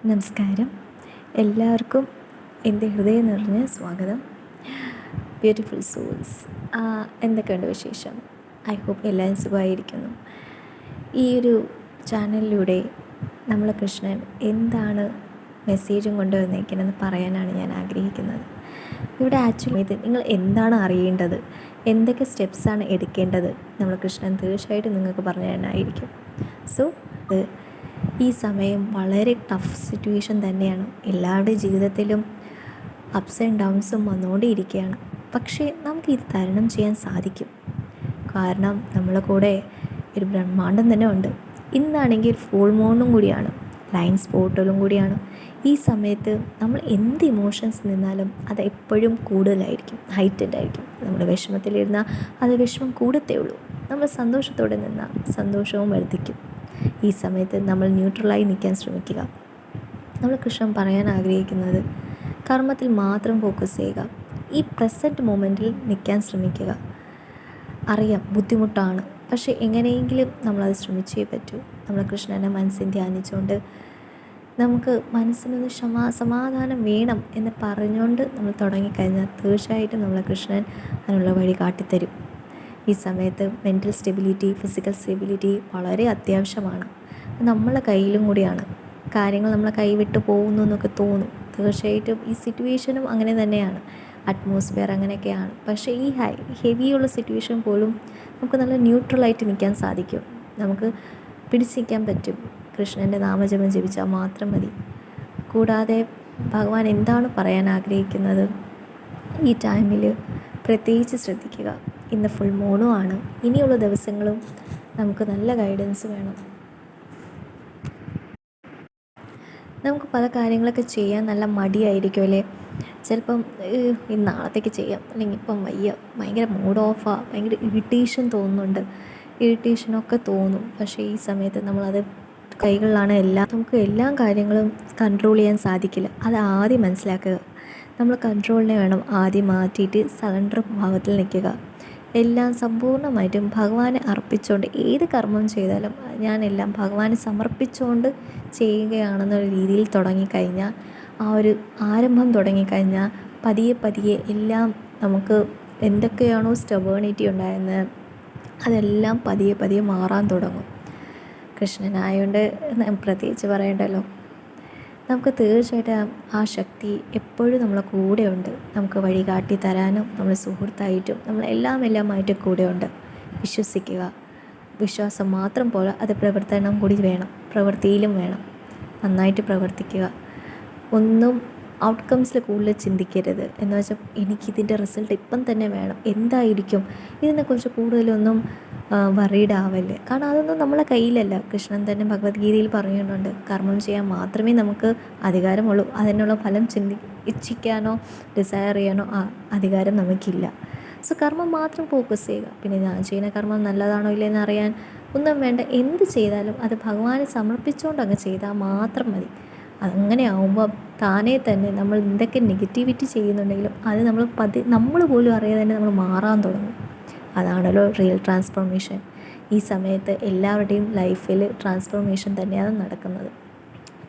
നമസ്കാരം. എല്ലാവർക്കും എൻ്റെ ഹൃദയം നിറഞ്ഞ സ്വാഗതം. ബ്യൂട്ടിഫുൾ സോൾസ്, എന്തൊക്കെയുണ്ട് വിശേഷം? ഐ ഹോപ്പ് എല്ലാവരും സുഖമായിരിക്കുന്നു. ഈ ഒരു ചാനലിലൂടെ നമ്മൾ കൃഷ്ണൻ എന്താണ് മെസ്സേജും കൊണ്ടുവന്നേക്കണമെന്ന് പറയാനാണ് ഞാൻ ആഗ്രഹിക്കുന്നത്. ഇവിടെ ആക്ച്വലി ഇത് നിങ്ങൾ എന്താണ് അറിയേണ്ടത്, എന്തൊക്കെ സ്റ്റെപ്സാണ് എടുക്കേണ്ടത്, നമ്മൾ കൃഷ്ണൻ തീർച്ചയായിട്ടും നിങ്ങൾക്ക് പറഞ്ഞു തരാനായിരിക്കും. സോ ഈ സമയം വളരെ ടഫ് സിറ്റുവേഷൻ തന്നെയാണ്. എല്ലാവരുടെയും ജീവിതത്തിലും അപ്സ് ആൻഡ് ഡൗൺസും വന്നുകൊണ്ടിരിക്കുകയാണ്. പക്ഷേ നമുക്കിത് തരണം ചെയ്യാൻ സാധിക്കും. കാരണം നമ്മളെ കൂടെ ഒരു ബ്രഹ്മാണ്ടം തന്നെ ഉണ്ട്. ഇന്നാണെങ്കിൽ ഫുൾ മൂണും കൂടിയാണ്, ലൈൻ സ്പോട്ടുകളും കൂടിയാണ്. ഈ സമയത്ത് നമ്മൾ എന്ത് ഇമോഷൻസ് നിന്നാലും അത് എപ്പോഴും കൂടുതലായിരിക്കും, ഹൈറ്റഡ് ആയിരിക്കും. നമ്മൾ വിഷമത്തിലിരുന്നാൽ അത് വിഷമം കൂടത്തേ ഉള്ളൂ. നമ്മൾ സന്തോഷത്തോടെ നിന്നാൽ സന്തോഷവും വർദ്ധിക്കും. ഈ സമയത്ത് നമ്മൾ ന്യൂട്രലായി നിൽക്കാൻ ശ്രമിക്കുക. നമ്മൾ കൃഷ്ണൻ പറയാൻ ആഗ്രഹിക്കുന്നത് കർമ്മത്തിൽ മാത്രം ഫോക്കസ് ചെയ്യുക. ഈ പ്രസൻറ്റ് മൊമെൻറ്റിൽ നിൽക്കാൻ ശ്രമിക്കുക. അറിയാം ബുദ്ധിമുട്ടാണ്, പക്ഷേ എങ്ങനെയെങ്കിലും നമ്മളത് ശ്രമിച്ചേ പറ്റൂ. നമ്മൾ കൃഷ്ണനെ മനസ്സിൽ ധ്യാനിച്ചുകൊണ്ട് നമുക്ക് മനസ്സിനൊന്ന് സമാധാനം വേണം എന്ന് പറഞ്ഞുകൊണ്ട് നമ്മൾ തുടങ്ങിക്കഴിഞ്ഞാൽ തീർച്ചയായിട്ടും നമ്മളെ കൃഷ്ണൻ അതിനുള്ള വഴി കാട്ടിത്തരും. ഈ സമയത്ത് മെൻ്റൽ സ്റ്റെബിലിറ്റി, ഫിസിക്കൽ സ്റ്റെബിലിറ്റി വളരെ അത്യാവശ്യമാണ്. നമ്മളെ കയ്യിലും കൂടിയാണ്. കാര്യങ്ങൾ നമ്മളെ കൈവിട്ട് പോകുന്നു എന്നൊക്കെ തോന്നും. തീർച്ചയായിട്ടും ഈ സിറ്റുവേഷനും അങ്ങനെ തന്നെയാണ്, അറ്റ്മോസ്ഫിയർ അങ്ങനെയൊക്കെയാണ്. പക്ഷേ ഈ ഹെവിയുള്ള സിറ്റുവേഷൻ പോലും നമുക്ക് നല്ല ന്യൂട്രലായിട്ട് നിൽക്കാൻ സാധിക്കും. നമുക്ക് പിടിച്ച് നിൽക്കാൻ പറ്റും. കൃഷ്ണൻ്റെ നാമജപം ജപിച്ചാൽ മാത്രം മതി. കൂടാതെ ഭഗവാൻ എന്താണ് പറയാൻ ആഗ്രഹിക്കുന്നത് ഈ ടൈമിൽ പ്രത്യേകിച്ച് ശ്രദ്ധിക്കുക. ഇന്ന് ഫുൾ മൂണും ആണ്. ഇനിയുള്ള ദിവസങ്ങളും നമുക്ക് നല്ല ഗൈഡൻസ് വേണം. നമുക്ക് പല കാര്യങ്ങളൊക്കെ ചെയ്യാൻ നല്ല മടിയായിരിക്കും അല്ലേ? ചിലപ്പം നാളത്തേക്ക് ചെയ്യാം, അല്ലെങ്കിൽ ഇപ്പം വയ്യ, ഭയങ്കര മൂഡ് ഓഫാണ്, ഭയങ്കര ഇറിറ്റേഷൻ തോന്നുന്നുണ്ട്, ഇറിറ്റേഷനൊക്കെ തോന്നും. പക്ഷേ ഈ സമയത്ത് നമ്മളത് കൈകളിലാണ് നമുക്ക് എല്ലാ കാര്യങ്ങളും കൺട്രോൾ ചെയ്യാൻ സാധിക്കില്ല. അത് ആദ്യം മനസ്സിലാക്കുക. നമ്മൾ കൺട്രോളിനെ വേണം ആദ്യം മാറ്റിയിട്ട് സറണ്ടർ ഭാവത്തിൽ നിൽക്കുക. എല്ലാം സമ്പൂർണ്ണമായിട്ടും ഭഗവാനെ അർപ്പിച്ചുകൊണ്ട് ഏത് കർമ്മം ചെയ്താലും ഞാനെല്ലാം ഭഗവാനെ സമർപ്പിച്ചുകൊണ്ട് ചെയ്യുകയാണെന്നൊരു രീതിയിൽ തുടങ്ങിക്കഴിഞ്ഞാൽ, ആ ഒരു ആരംഭം തുടങ്ങിക്കഴിഞ്ഞാൽ പതിയെ എല്ലാം നമുക്ക് എന്തൊക്കെയാണോ സ്റ്റബേണിറ്റി ഉണ്ടായിരുന്നത് അതെല്ലാം പതിയെ മാറാൻ തുടങ്ങും. കൃഷ്ണനായതുകൊണ്ട് പ്രത്യേകിച്ച് പറയണ്ടല്ലോ. നമുക്ക് തീർച്ചയായിട്ടും ആ ശക്തി എപ്പോഴും നമ്മളെ കൂടെയുണ്ട്. നമുക്ക് വഴി കാട്ടി തരാനും നമ്മളെ സുഹൃത്തായിട്ടും നമ്മളെല്ലാമായിട്ടും കൂടെയുണ്ട്. വിശ്വസിക്കുക. വിശ്വാസം മാത്രം പോലെ അത് പ്രവർത്തനം കൂടി വേണം, പ്രവൃത്തിയിലും വേണം. നന്നായിട്ട് പ്രവർത്തിക്കുക. ഒന്നും ഔട്ട്കംസിൽ കൂടുതൽ ചിന്തിക്കരുത്. എന്ന് വെച്ചാൽ എനിക്കിതിൻ്റെ റിസൾട്ട് ഇപ്പം തന്നെ വേണം, എന്തായിരിക്കും, ഇതിനെക്കുറിച്ച് കൂടുതലൊന്നും വറീഡ് ആവല്ലേ. കാരണം അതൊന്നും നമ്മളെ കയ്യിലല്ല. കൃഷ്ണൻ തന്നെ ഭഗവത്ഗീതയിൽ പറയുന്നുണ്ട്, കർമ്മം ചെയ്യാൻ മാത്രമേ നമുക്ക് അധികാരമുള്ളൂ. അതിനുള്ള ഫലം ഇച്ഛിക്കാനോ ഡിസയർ ചെയ്യാനോ അധികാരം നമുക്കില്ല. സോ കർമ്മം മാത്രം ഫോക്കസ് ചെയ്യുക. പിന്നെ ഞാൻ ചെയ്യുന്ന കർമ്മം നല്ലതാണോ ഇല്ലയെന്ന് അറിയാൻ ഒന്നും വേണ്ട. എന്ത് ചെയ്താലും അത് ഭഗവാനെ സമർപ്പിച്ചുകൊണ്ട് അങ്ങ് ചെയ്താൽ മാത്രം മതി. അങ്ങനെ ആവുമ്പോൾ താനേ തന്നെ നമ്മൾ എന്തൊക്കെ നെഗറ്റിവിറ്റി ചെയ്യുന്നുണ്ടെങ്കിലും അത് നമ്മൾ പോലും അറിയാതെ തന്നെ നമ്മൾ മാറാൻ തുടങ്ങും. അതാണല്ലോ റിയൽ ട്രാൻസ്ഫോർമേഷൻ. ഈ സമയത്ത് എല്ലാവരുടെയും ലൈഫിൽ ട്രാൻസ്ഫോർമേഷൻ തന്നെയാണ് നടക്കുന്നത്.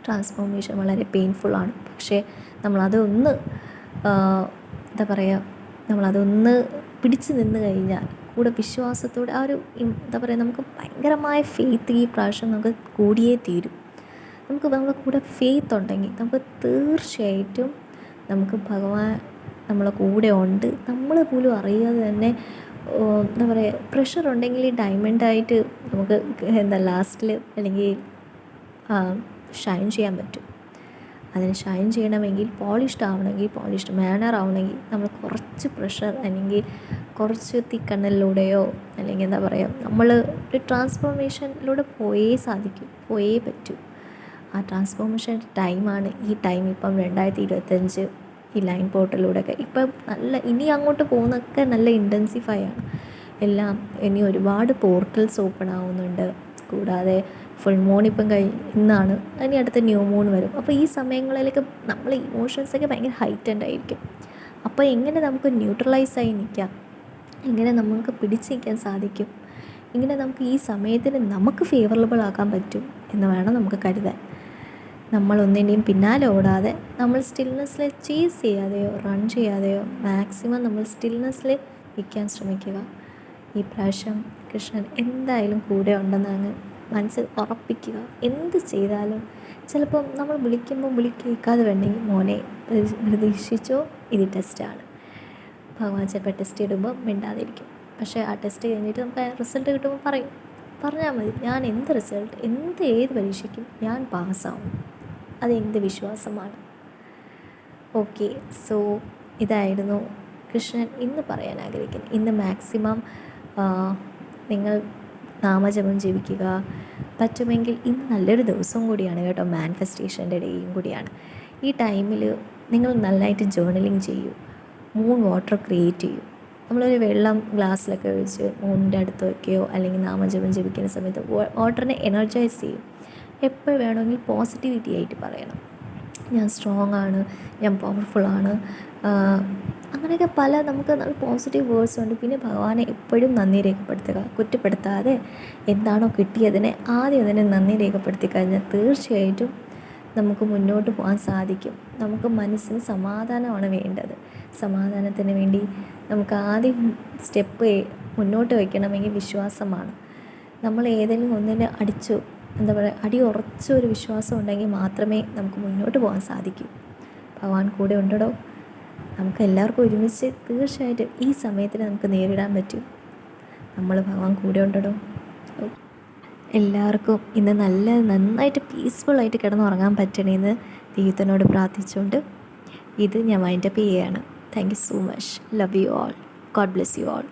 ട്രാൻസ്ഫോർമേഷൻ വളരെ പെയിൻഫുള്ളാണ്. പക്ഷേ നമ്മളതൊന്ന് നമ്മളതൊന്ന് പിടിച്ചു നിന്ന് കഴിഞ്ഞാൽ, കൂടെ വിശ്വാസത്തോടെ ആ ഒരു നമുക്ക് ഭയങ്കരമായ ഫെയ്ത്ത് ഈ പ്രാവശ്യം നമുക്ക് കൂടിയേ തീരും. നമ്മളെ കൂടെ ഫെയ്ത്ത് ഉണ്ടെങ്കിൽ നമുക്ക് തീർച്ചയായിട്ടും നമുക്ക് ഭഗവാൻ നമ്മളെ കൂടെ ഉണ്ട്. നമ്മൾ പോലും അറിയാതെ തന്നെ പ്രഷർ ഉണ്ടെങ്കിൽ ഡയമണ്ടായിട്ട് നമുക്ക് ലാസ്റ്റിൽ അല്ലെങ്കിൽ ഷൈൻ ചെയ്യാൻ പറ്റും. അതിന് ഷൈൻ ചെയ്യണമെങ്കിൽ പോളിഷ്ഡ് മാനർ ആവണമെങ്കിൽ നമ്മൾ കുറച്ച് പ്രഷർ അല്ലെങ്കിൽ കുറച്ച് തീക്കണ്ണലിലൂടെയോ അല്ലെങ്കിൽ നമ്മൾ ഒരു ട്രാൻസ്ഫോർമേഷനിലൂടെ പോയേ പറ്റൂ. ആ ട്രാൻസ്ഫോർമേഷൻ ടൈമാണ് ഈ ടൈം. ഇപ്പം 2025 ഈ ലൈൻ പോർട്ടലിലൂടെയൊക്കെ ഇപ്പം ഇനി അങ്ങോട്ട് പോകുന്നതൊക്കെ നല്ല ഇൻറ്റൻസിഫൈ ആണ് എല്ലാം. ഇനി ഒരുപാട് പോർട്ടൽസ് ഓപ്പൺ ആവുന്നുണ്ട്. കൂടാതെ ഫുൾ മൂൺ ഇപ്പം ഇന്നാണ്, ഇനി അടുത്ത ന്യൂ മൂൺ വരും. അപ്പോൾ ഈ സമയങ്ങളിലൊക്കെ നമ്മൾ ഇമോഷൻസൊക്കെ ഭയങ്കര ഹൈറ്റൻഡ് ആയിരിക്കും. അപ്പോൾ എങ്ങനെ നമുക്ക് ന്യൂട്രലൈസായി നിൽക്കാം, എങ്ങനെ നമുക്ക് പിടിച്ച് നിൽക്കാൻ സാധിക്കും, ഇങ്ങനെ നമുക്ക് ഈ സമയത്തിന് നമുക്ക് ഫേവറബിൾ ആക്കാൻ പറ്റും എന്ന് വേണം നമുക്ക് കരുതാൻ. നമ്മളൊന്നിൻ്റെയും പിന്നാലെ ഓടാതെ നമ്മൾ സ്റ്റിൽനെസ്സിൽ ചേസ് ചെയ്യാതെയോ റൺ ചെയ്യാതെയോ മാക്സിമം നമ്മൾ സ്റ്റിൽനെസ്സിൽ നിൽക്കാൻ ശ്രമിക്കുക. ഈ പ്രാവശ്യം കൃഷ്ണൻ എന്തായാലും കൂടെ ഉണ്ടെന്ന് അങ്ങ് മനസ്സിൽ ഉറപ്പിക്കുക. എന്ത് ചെയ്താലും ചിലപ്പം നമ്മൾ വിളിക്കുമ്പോൾ വിളി കേൾക്കാതെ വേണ്ടെങ്കിൽ മോനെ പ്രതീക്ഷിച്ചോ, ഇത് ടെസ്റ്റാണ്. ഭഗവാൻ ചിലപ്പോൾ ടെസ്റ്റ് ഇടുമ്പോൾ മിണ്ടാതിരിക്കും. പക്ഷേ ആ ടെസ്റ്റ് കഴിഞ്ഞിട്ട് നമുക്ക് റിസൾട്ട് കിട്ടുമ്പോൾ പറഞ്ഞാൽ മതി, ഞാൻ എന്ത് റിസൾട്ട് ഏത് പരീക്ഷയ്ക്കും ഞാൻ പാസ്സാവും. അതെന്ത് വിശ്വാസമാണ്. ഓക്കെ, സോ ഇതായിരുന്നു കൃഷ്ണൻ ഇന്ന് പറയാൻ ആഗ്രഹിക്കുന്നത്. ഇന്ന് മാക്സിമം നിങ്ങൾ നാമജപം ജപിക്കുക. പറ്റുമെങ്കിൽ ഇന്ന് നല്ലൊരു ദിവസവും കൂടിയാണ് കേട്ടോ, മാനിഫെസ്റ്റേഷൻ്റെ ഡേയും കൂടിയാണ്. ഈ ടൈമിൽ നിങ്ങൾ നല്ലതായിട്ട് ജേർണലിങ് ചെയ്യൂ. മൂൺ വാട്ടർ ക്രിയേറ്റ് ചെയ്യൂ. നമ്മളൊരു വെള്ളം ഗ്ലാസ്സിലൊക്കെ ഒഴിച്ച് മൂണിൻ്റെ അടുത്ത് വയ്ക്കുകയോ അല്ലെങ്കിൽ നാമജപം ജപിക്കുന്ന സമയത്ത് വാട്ടറിനെ എനർജൈസ് ചെയ്യും. എപ്പോൾ വേണമെങ്കിൽ പോസിറ്റിവിറ്റി ആയിട്ട് പറയണം. ഞാൻ സ്ട്രോങ് ആണ്, ഞാൻ പവർഫുള്ളാണ്, അങ്ങനെയൊക്കെ പല നമുക്ക് നല്ല പോസിറ്റീവ് വേർഡ്സ് ഉണ്ട്. പിന്നെ ഭഗവാനെ എപ്പോഴും നന്ദി രേഖപ്പെടുത്തുക. കുറ്റപ്പെടുത്താതെ എന്താണോ കിട്ടിയതിനെ ആദ്യം അതിനെ നന്ദി രേഖപ്പെടുത്തി കഴിഞ്ഞാൽ തീർച്ചയായിട്ടും നമുക്ക് മുന്നോട്ട് പോകാൻ സാധിക്കും. നമുക്ക് മനസ്സിന് സമാധാനമാണ് വേണ്ടത്. സമാധാനത്തിന് വേണ്ടി നമുക്ക് ആദ്യം സ്റ്റെപ്പ് മുന്നോട്ട് വയ്ക്കണമെങ്കിൽ വിശ്വാസമാണ്. നമ്മൾ ഏതെങ്കിലും ഒന്നിനെ അടി ഉറച്ചൊരു വിശ്വാസം ഉണ്ടെങ്കിൽ മാത്രമേ നമുക്ക് മുന്നോട്ട് പോകാൻ സാധിക്കൂ. ഭഗവാൻ കൂടെ ഉണ്ടോ? നമുക്ക് എല്ലാവർക്കും ഒരുമിച്ച് തീർച്ചയായിട്ടും ഈ സമയത്തിന് നമുക്ക് നേരിടാൻ പറ്റും. ഭഗവാൻ കൂടെ ഉണ്ടോ? എല്ലാവർക്കും ഇന്ന് നന്നായിട്ട് പീസ്ഫുള്ളായിട്ട് കിടന്നുറങ്ങാൻ പറ്റണേന്ന് ദൈവത്തിനോട് പ്രാർത്ഥിച്ചുകൊണ്ട് ഇത് ഞാൻ വൈൻഡപ്പ് ചെയ്യുകയാണ്. Thank you so much. Love you all. God bless you all.